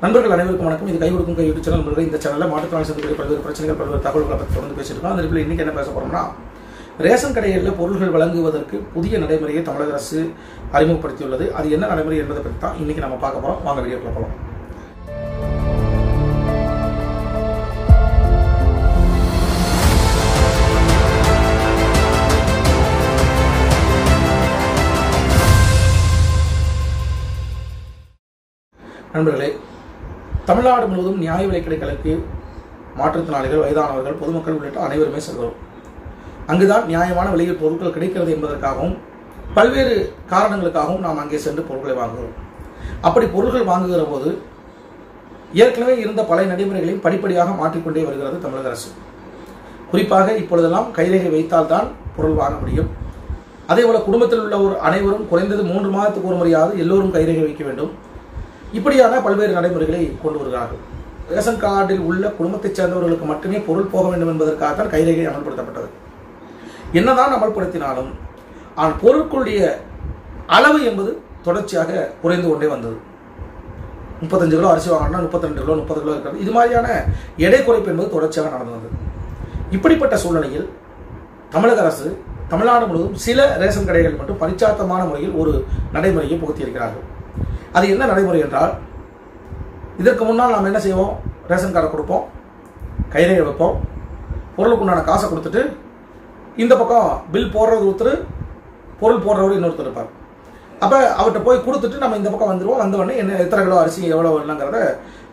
நண்பர்கள் அனைவருக்கும் வணக்கம். இது கை கொடுக்கும் கை யூடியூப் சேனல். நண்பர்கள், இந்த சேனலில் மாற்றுத்திறனாளி சந்திக்கக்கூடிய பல்வேறு பிரச்சனைகள், பல்வேறு தகவல்களை பற்றி தொடர்ந்து பேசியிருக்கோம். அந்த நிலையில் இன்னைக்கு என்ன பேச போறோம்னா, ரேஷன் கடைகளில் பொருட்கள் வழங்குவதற்கு புதிய நடைமுறையை தமிழக அரசு அறிமுகப்படுத்தியுள்ளது. அது என்ன நடைமுறை என்பதை பற்றி தான் இன்னைக்கு நம்ம பார்க்க போறோம். வாங்க வீடியோக்குள்ள போகலாம். நண்பர்களே, தமிழ்நாடு முழுவதும் நியாய விலைக் கடைகளுக்கு மாற்றுத்திறனாளிகள், வயதானவர்கள், பொதுமக்கள் உள்ளிட்ட அனைவருமே செல்கிறோம். அங்குதான் நியாயமான விலையில் பொருட்கள் கிடைக்கிறது என்பதற்காகவும் பல்வேறு காரணங்களுக்காகவும் நாம் அங்கே சென்று பொருட்களை வாங்குகிறோம். அப்படி பொருட்கள் வாங்குகிற போது ஏற்கனவே இருந்த பல நடைமுறைகளையும் படிப்படியாக மாற்றிக்கொண்டே வருகிறது தமிழக அரசு. குறிப்பாக இப்பொழுதெல்லாம் கைரேகை வைத்தால்தான் பொருள் வாங்க முடியும். அதேபோல குடும்பத்தில் உள்ள அனைவரும் குறைந்தது 3 மாதத்துக்கு ஒரு முறையாவது எல்லோரும் கைரேகை வைக்க வேண்டும். இப்படியான பல்வேறு நடைமுறைகளை கொண்டு வருகிறார்கள். ரேஷன் கார்டில் உள்ள குடும்பத்தைச் சேர்ந்தவர்களுக்கு மட்டுமே பொருள் போக வேண்டும் என்பதற்காகத்தான் கைரேகை அமல்படுத்தப்பட்டது. என்னதான் அமல்படுத்தினாலும் பொருட்களுடைய அளவு என்பது தொடர்ச்சியாக குறைந்து கொண்டே வந்தது. 35 கிலோ அரிசி வாங்கினா 32 கிலோ 30 கிலோ இருக்கிறது. இது மாதிரியான எடை குறைப்பு என்பது தொடர்ச்சியாக நடந்து வந்தது. இப்படிப்பட்ட சூழ்நிலையில் தமிழக அரசு தமிழ்நாடு முழுவதும் சில ரேஷன் கடைகள் மட்டும் பரிச்சார்த்தமான முறையில் ஒரு நடைமுறையை புகுத்தியிருக்கிறார்கள். அது என்ன நடைமுறை என்றால், இதற்கு முன்னால் நாம் என்ன செய்வோம்? ரேஷன் கார்டை கொடுப்போம், கைரேகை வைப்போம், பொருளுக்கு உண்டான காசை கொடுத்துட்டு இந்த பக்கம் பில் போடுறது ஒருத்தர், பொருள் போடுறவர் இன்னொருத்தர் இருப்பார். அப்போ அவர்கிட்ட போய் கொடுத்துட்டு நம்ம இந்த பக்கம் வந்துடுவோம். வந்த உடனே என்ன எத்தனை கிலோ அரிசி எவ்வளோ இல்லைங்கிறத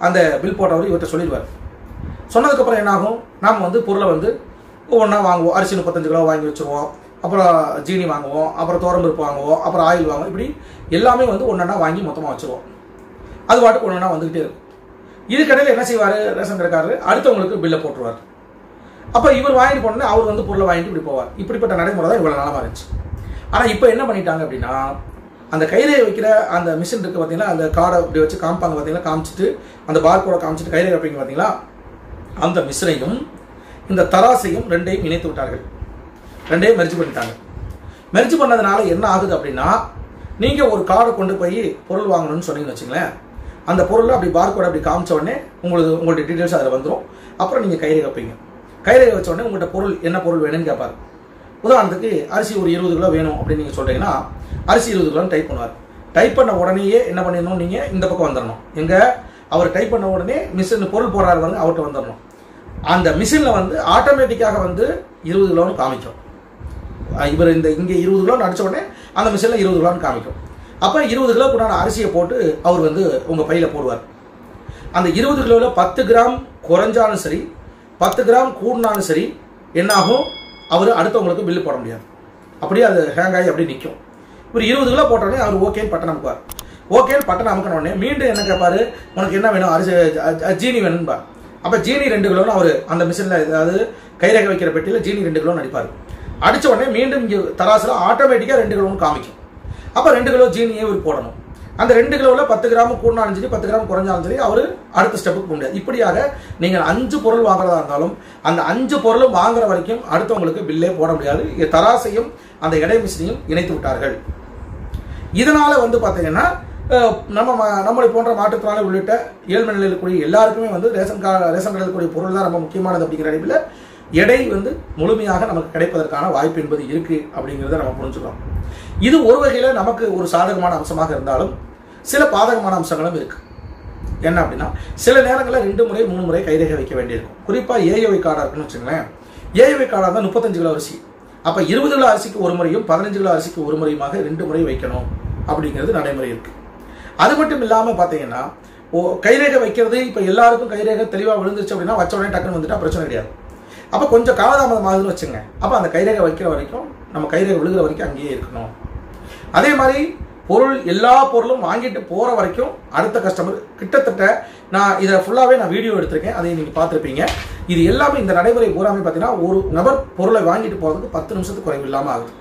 அந்த பில் போடுறவர் இவர்கிட்ட சொல்லிடுவார். சொன்னதுக்கப்புறம் என்னாகும்? நாம் பொருளை ஒவ்வொன்றா வாங்குவோம். அரிசி 35 கிலோ வாங்கி வச்சுருவோம், அப்புறம் ஜீனி வாங்குவோம், அப்புறம் துவரம்பருப்பு வாங்குவோம், அப்புறம் ஆயில் வாங்குவோம். இப்படி எல்லாமே ஒன்றா வாங்கி மொத்தமாக வச்சுருவோம். அது பாட்டுக்கு ஒன்றா வந்துக்கிட்டே இருக்கும். இதுக்கடையில் என்ன செய்வார் ரேஷன் கடைக்காரர்? அடுத்தவங்களுக்கு பில்லை போட்டுருவார். அப்போ இவர் வாங்கிட்டு போனோன்னே அவர் பொருளை வாங்கிட்டு இப்படி போவார். இப்படிப்பட்ட நடைமுறை தான் இவ்வளோ நாளமாக இருந்துச்சு. ஆனால் இப்போ என்ன பண்ணிட்டாங்க அப்படின்னா, அந்த கைரேகை வைக்கிற அந்த மிஷின் இருக்குது பார்த்தீங்களா, அந்த கார்டை இப்படி வச்சு காமிப்பாங்க பார்த்தீங்களா, காமிச்சிட்டு அந்த பார்கோடை காமிச்சிட்டு கைரேகை வைப்பீங்க பார்த்தீங்களா, அந்த மிஷினையும் இந்த தராசையும் ரெண்டையும் இணைத்து விட்டார்கள். ரெண்டையும் மெர்ஜ் பண்ணிட்டாங்க. மெர்ஜ் பண்ணதுனால என்ன ஆகுது அப்படின்னா, நீங்கள் ஒரு கார்டை கொண்டு போய் பொருள் வாங்கணும்னு சொன்னீங்கன்னு வச்சுங்களேன், அந்த பொருளை அப்படி பார்கோடை அப்படி காமிச்ச உடனே உங்களுடைய டீட்டெயில்ஸ் அதில் வந்துடும். அப்புறம் நீங்கள் கைரேகை வைப்பீங்க. கைரேகை வச்ச உடனே உங்கள்கிட்ட பொருள் என்ன பொருள் வேணும்னு கேட்பார். உதாரணத்துக்கு அரிசி ஒரு 20 கிலோ வேணும் அப்படின்னு நீங்கள் சொல்கிறீங்கன்னா, அரிசி 20 கிலோன்னு டைப் பண்ணுவார். டைப் பண்ண உடனேயே என்ன பண்ணிடணும்? நீங்கள் இந்த பக்கம் வந்துடணும். அவர் டைப் பண்ண உடனே மிஷின் பொருள் போடுறாரு அவர்கிட்ட வந்துடணும். அந்த மிஷினில் ஆட்டோமேட்டிக்காக 20 கிலோன்னு காமிக்கும். இவர் இங்கே 20 கிலோன்னு அடித்த உடனே அந்த மிஷினில் 20 கிலோன்னு காமிக்கும். அப்போ 20 கிலோக்கு உண்டான அரிசியை போட்டு அவர் உங்கள் பையில் போடுவார். அந்த 20 கிலோவில் 10 கிராம் குறைஞ்சாலும் சரி, 10 கிராம் கூடினாலும் சரி, என்னாகும்? அவர் அடுத்தவங்களுக்கு பில்லு போட முடியாது. அப்படியே அது ஹேங் ஆகி அப்படி நிற்கும். இவர் 20 கிலோ போட்டோடனே அவர் ஓகேன்னு பட்டன் அமுக்குவார். ஓகேன்னு பட்டன் அமுக்கின உடனே மீண்டும் என்ன கேட்பாரு? உனக்கு என்ன வேணும்? அரிசி ஜீனி வேணும்பா. அப்போ ஜீனி 2 கிலோன்னு அவர் அந்த மிஷினில், அதாவது கைரேகை வைக்கிற பெட்டியில் ஜீனி 2 கிலோன்னு அடிப்பார். அடித்த உடனே மீண்டும் இங்கே தராசில் ஆட்டோமேட்டிக்காக 2 கிலோன்னு காமிக்கும். அப்போ 2 கிலோ ஜீனியே இவர் போடணும். அந்த 2 கிலோவில் 10 கிராம் கூடினாலும் சரி, 10 கிராம் குறைஞ்சாலும் சரி, அவர் அடுத்த ஸ்டெப்புக்கு போக முடியாது. இப்படியாக நீங்கள் 5 பொருள் வாங்குறதா இருந்தாலும் அந்த 5 பொருளும் வாங்குற வரைக்கும் அடுத்தவங்களுக்கு பில்லே போட முடியாது. தராசையும் அந்த எடை மிஷினையும் இணைத்து விட்டார்கள். இதனால பார்த்தீங்கன்னா, நம்மளை போன்ற மாற்றுத்திறனாளி உள்ளிட்ட ஏழ்மை நிலையில் கூடிய எல்லாருக்குமே ரேஷன் கடையில் கூடிய பொருள் தான் ரொம்ப முக்கியமானது. அப்படிங்கிற அடிப்பில் எடை முழுமையாக நமக்கு கிடைப்பதற்கான வாய்ப்பு என்பது இருக்கு அப்படிங்கிறத நம்ம புரிஞ்சுக்கலாம். இது ஒரு வகையில் நமக்கு ஒரு சாதகமான அம்சமாக இருந்தாலும் சில பாதகமான அம்சங்களும் இருக்கு. என்ன அப்படின்னா, சில நேரங்களில் 2 முறை 3 முறை கைரேகை வைக்க வேண்டியிருக்கும். குறிப்பாக ஏஏஒய் கார்டாக இருக்குன்னு வச்சுங்களேன். ஏஏஒய் கார்டாக இருந்தால் 35 கிலோ அரிசி, அப்போ 20 கிலோ அரிசிக்கு ஒரு முறையும் 15 கிலோ அரிசிக்கு ஒரு முறையுமாக 2 முறை வைக்கணும் அப்படிங்கிறது நடைமுறை இருக்கு. அது மட்டும் இல்லாமல் பார்த்தீங்கன்னா, கைரேகை வைக்கிறது இப்போ எல்லாருக்கும் கைரேகை தெளிவாக விழுந்துருச்சு அப்படின்னா வச்ச உடனே டக்குன்னு வந்துட்டா பிரச்சனை கிடையாது. அப்போ கொஞ்சம் காலதாமதம் ஆகுதுன்னு வச்சுங்க. அப்போ அந்த கைரேகை வைக்கிற வரைக்கும், நம்ம கைரேகை விழுகிற வரைக்கும் அங்கேயே இருக்கணும். அதே மாதிரி எல்லா பொருளும் வாங்கிட்டு போகிற வரைக்கும் அடுத்த கஸ்டமர் கிட்டத்தட்ட நான் இதை ஃபுல்லாகவே வீடியோ எடுத்திருக்கேன், அதை நீங்கள் பார்த்துருப்பீங்க. இது எல்லாமே இந்த நடைமுறை பூராமே பார்த்தீங்கன்னா, ஒரு நபர் பொருளை வாங்கிட்டு போகிறதுக்கு 10 நிமிஷத்துக்கு குறைவு இல்லாமல் ஆகுது.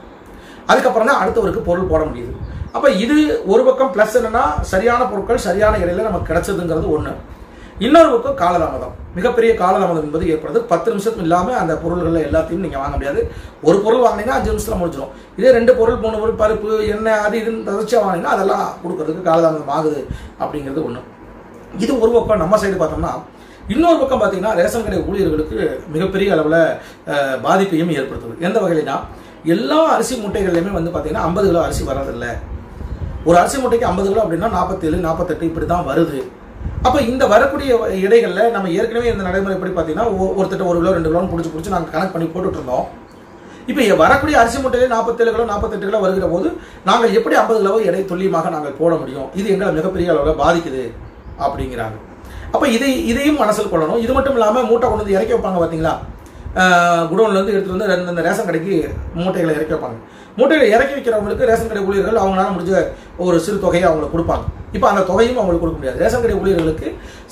அதுக்கப்புறம் தான் அடுத்தவருக்கு பொருள் போட முடியுது. அப்போ இது ஒரு பக்கம் ப்ளஸ் என்னன்னா, சரியான பொருட்கள் சரியான இடையில நமக்கு கிடைச்சதுங்கிறது ஒன்று. இன்னொரு பக்கம் காலதாமதம், மிகப்பெரிய காலதாமதம் என்பது ஏற்படுது. 10 நிமிஷத்துக்கு இல்லாமல் அந்த பொருள்கள் எல்லாத்தையும் நீங்கள் வாங்க முடியாது. ஒரு பொருள் வாங்கினீங்கன்னா 5 நிமிஷத்தில் முடிஞ்சிடும். இதே 2 பொருள் 3 பொருள் பருப்பு எண்ணெய் அது இதுன்னு தொடர்ச்சியாக வாங்கினீங்கன்னா அதெல்லாம் கொடுக்கறதுக்கு காலதாமதம் ஆகுது அப்படிங்கிறது ஒன்று. இது ஒரு பக்கம் நம்ம சைடு பார்த்தோம்னா, இன்னொரு பக்கம் பார்த்தீங்கன்னா ரேஷன் கடை ஊழியர்களுக்கு மிகப்பெரிய அளவில் பாதிப்பையும் ஏற்படுத்துது. எந்த வகையினா, எல்லா அரிசி மூட்டைகள்லையுமே வந்து பார்த்தீங்கன்னா 50 கிலோ அரிசி வர்றதில்லை. ஒரு அரிசி மூட்டைக்கு 50 கிலோ அப்படின்னா 47, 48 இப்படி தான் வருது. அப்போ இந்த வரக்கூடிய இடைகளில் நம்ம ஏற்கனவே இந்த நடைமுறை எப்படி பார்த்தீங்கன்னா, ஒருத்தட்ட 1 கிலோ 2 கிலோன்னு பிடிச்சி நாங்கள் கணக்கு பண்ணி போட்டுட்டு இருந்தோம். இப்போ வரக்கூடிய அரிசி மூட்டையிலே 47 கிலோ 48 கிலோ வருகிற போது நாங்கள் எப்படி 50 கிலோ எடை துல்லியமாக நாங்கள் போட முடியும்? இது எங்களை மிகப்பெரிய அளவில் பாதிக்குது அப்படிங்கிறாங்க. அப்போ இதையும் மனசில் கொள்ளணும். இது மட்டும் இல்லாமல் மூட்டை கொண்டு வந்து இறக்கி வைப்பாங்க பார்த்தீங்களா, குடோன்லேருந்து எடுத்துகிட்டு வந்து இந்த ரேஷன் கடைக்கு மூட்டைகளை இறக்கி வைப்பாங்க. மூட்டைகளை இறக்கி வைக்கிறவங்களுக்கு ரேஷன் கடை ஊழியர்கள் அவங்களால முடிஞ்ச ஒரு சிறு தொகையை அவங்களுக்கு கொடுப்பாங்க. இப்போ அந்த தொகையும் அவங்களுக்கு கொடுக்க முடியாது. ரேஷன் கடை ஊழியர்களுக்கு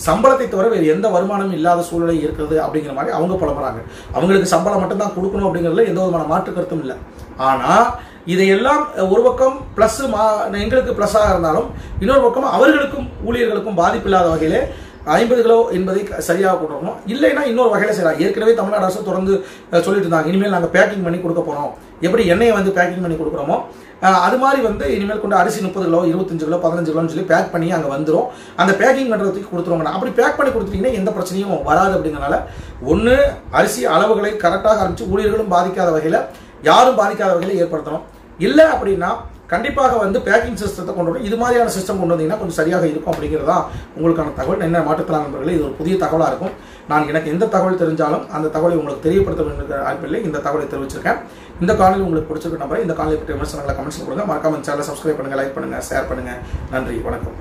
சம்பளத்தை தவிர வேறு எந்த வருமானமும் இல்லாத சூழ்நிலை இருக்குது அப்படிங்கிற மாதிரி அவங்க புலம்புறாங்க. அவங்களுக்கு சம்பளம் மட்டும்தான் கொடுக்கணும் அப்படிங்கிறதுல எந்த விதமான மாற்று கருத்தும் இல்லை. ஆனால் இதையெல்லாம் ஒரு பக்கம் ப்ளஸ் எங்களுக்கு ப்ளஸ்ஸாக இருந்தாலும், இன்னொரு பக்கம் அவர்களுக்கும் ஊழியர்களுக்கும் பாதிப்பு இல்லாத வகையிலே 50 கிலோ என்பதை சரியாக கொடுக்கணும். இல்லைன்னா இன்னொரு வகையில் செய்யலாம். ஏற்கனவே தமிழ்நாடு அரசு தொடர்ந்து சொல்லிட்டு இருந்தாங்க, இனிமேல் நாங்கள் பேக்கிங் பண்ணி கொடுக்க போகிறோம். எப்படி எண்ணெயை வந்து பேக்கிங் பண்ணி கொடுக்குறோமோ அது மாதிரி வந்து இனிமேல் கொண்டு அரிசி 30 கிலோ 25 கிலோ 15 கிலோன்னு சொல்லி பேக் பண்ணி அங்கே வந்துடும். அந்த பேக்கிங் பண்ணுறதுக்கு கொடுத்துருவாங்க. அப்படி பேக் பண்ணி கொடுத்துட்டீங்கன்னா எந்த பிரச்சனையும் வராது. அப்படிங்கிறனால ஒன்று அரிசி அளவுகளை கரெக்டாக ஆரம்பித்து ஊழியர்களும் பாதிக்காத வகையில், யாரும் பாதிக்காத வகையில் ஏற்படுத்தணும். இல்லை அப்படின்னா கண்டிப்பாக வந்து பேக்கிங் சிஸ்டத்தை கொண்டு வரணும். இது மாதிரியான சிஸ்டம் கொண்டு வந்தீங்கன்னா கொஞ்சம் சரியாக இருக்கும் அப்படிங்கிறது தான் உங்களுக்கான தகவல். என்ன மாற்றுத்திறனாளி நண்பர்களே, இது ஒரு புதிய தகவலாக இருக்கும். நான் எனக்கு எந்த தகவல் தெரிஞ்சாலும் அந்த தகவலை உங்களுக்கு தெரியப்படுத்த வேண்டிய வாய்ப்பில்லை. இந்த தகவலை தெரிவிச்சிருக்கேன். இந்த காணொலி உங்களுக்கு பிடிச்சிருக்க நம்பரை இந்த காணொலி பற்றிய விமர்சனங்களை கமெண்ட்ஸ் கொடுங்க. மறக்காம சேனலை சப்ஸ்கிரைப் பண்ணுங்கள், லைக் பண்ணுங்கள், ஷேர் பண்ணுங்கள். நன்றி, வணக்கம்.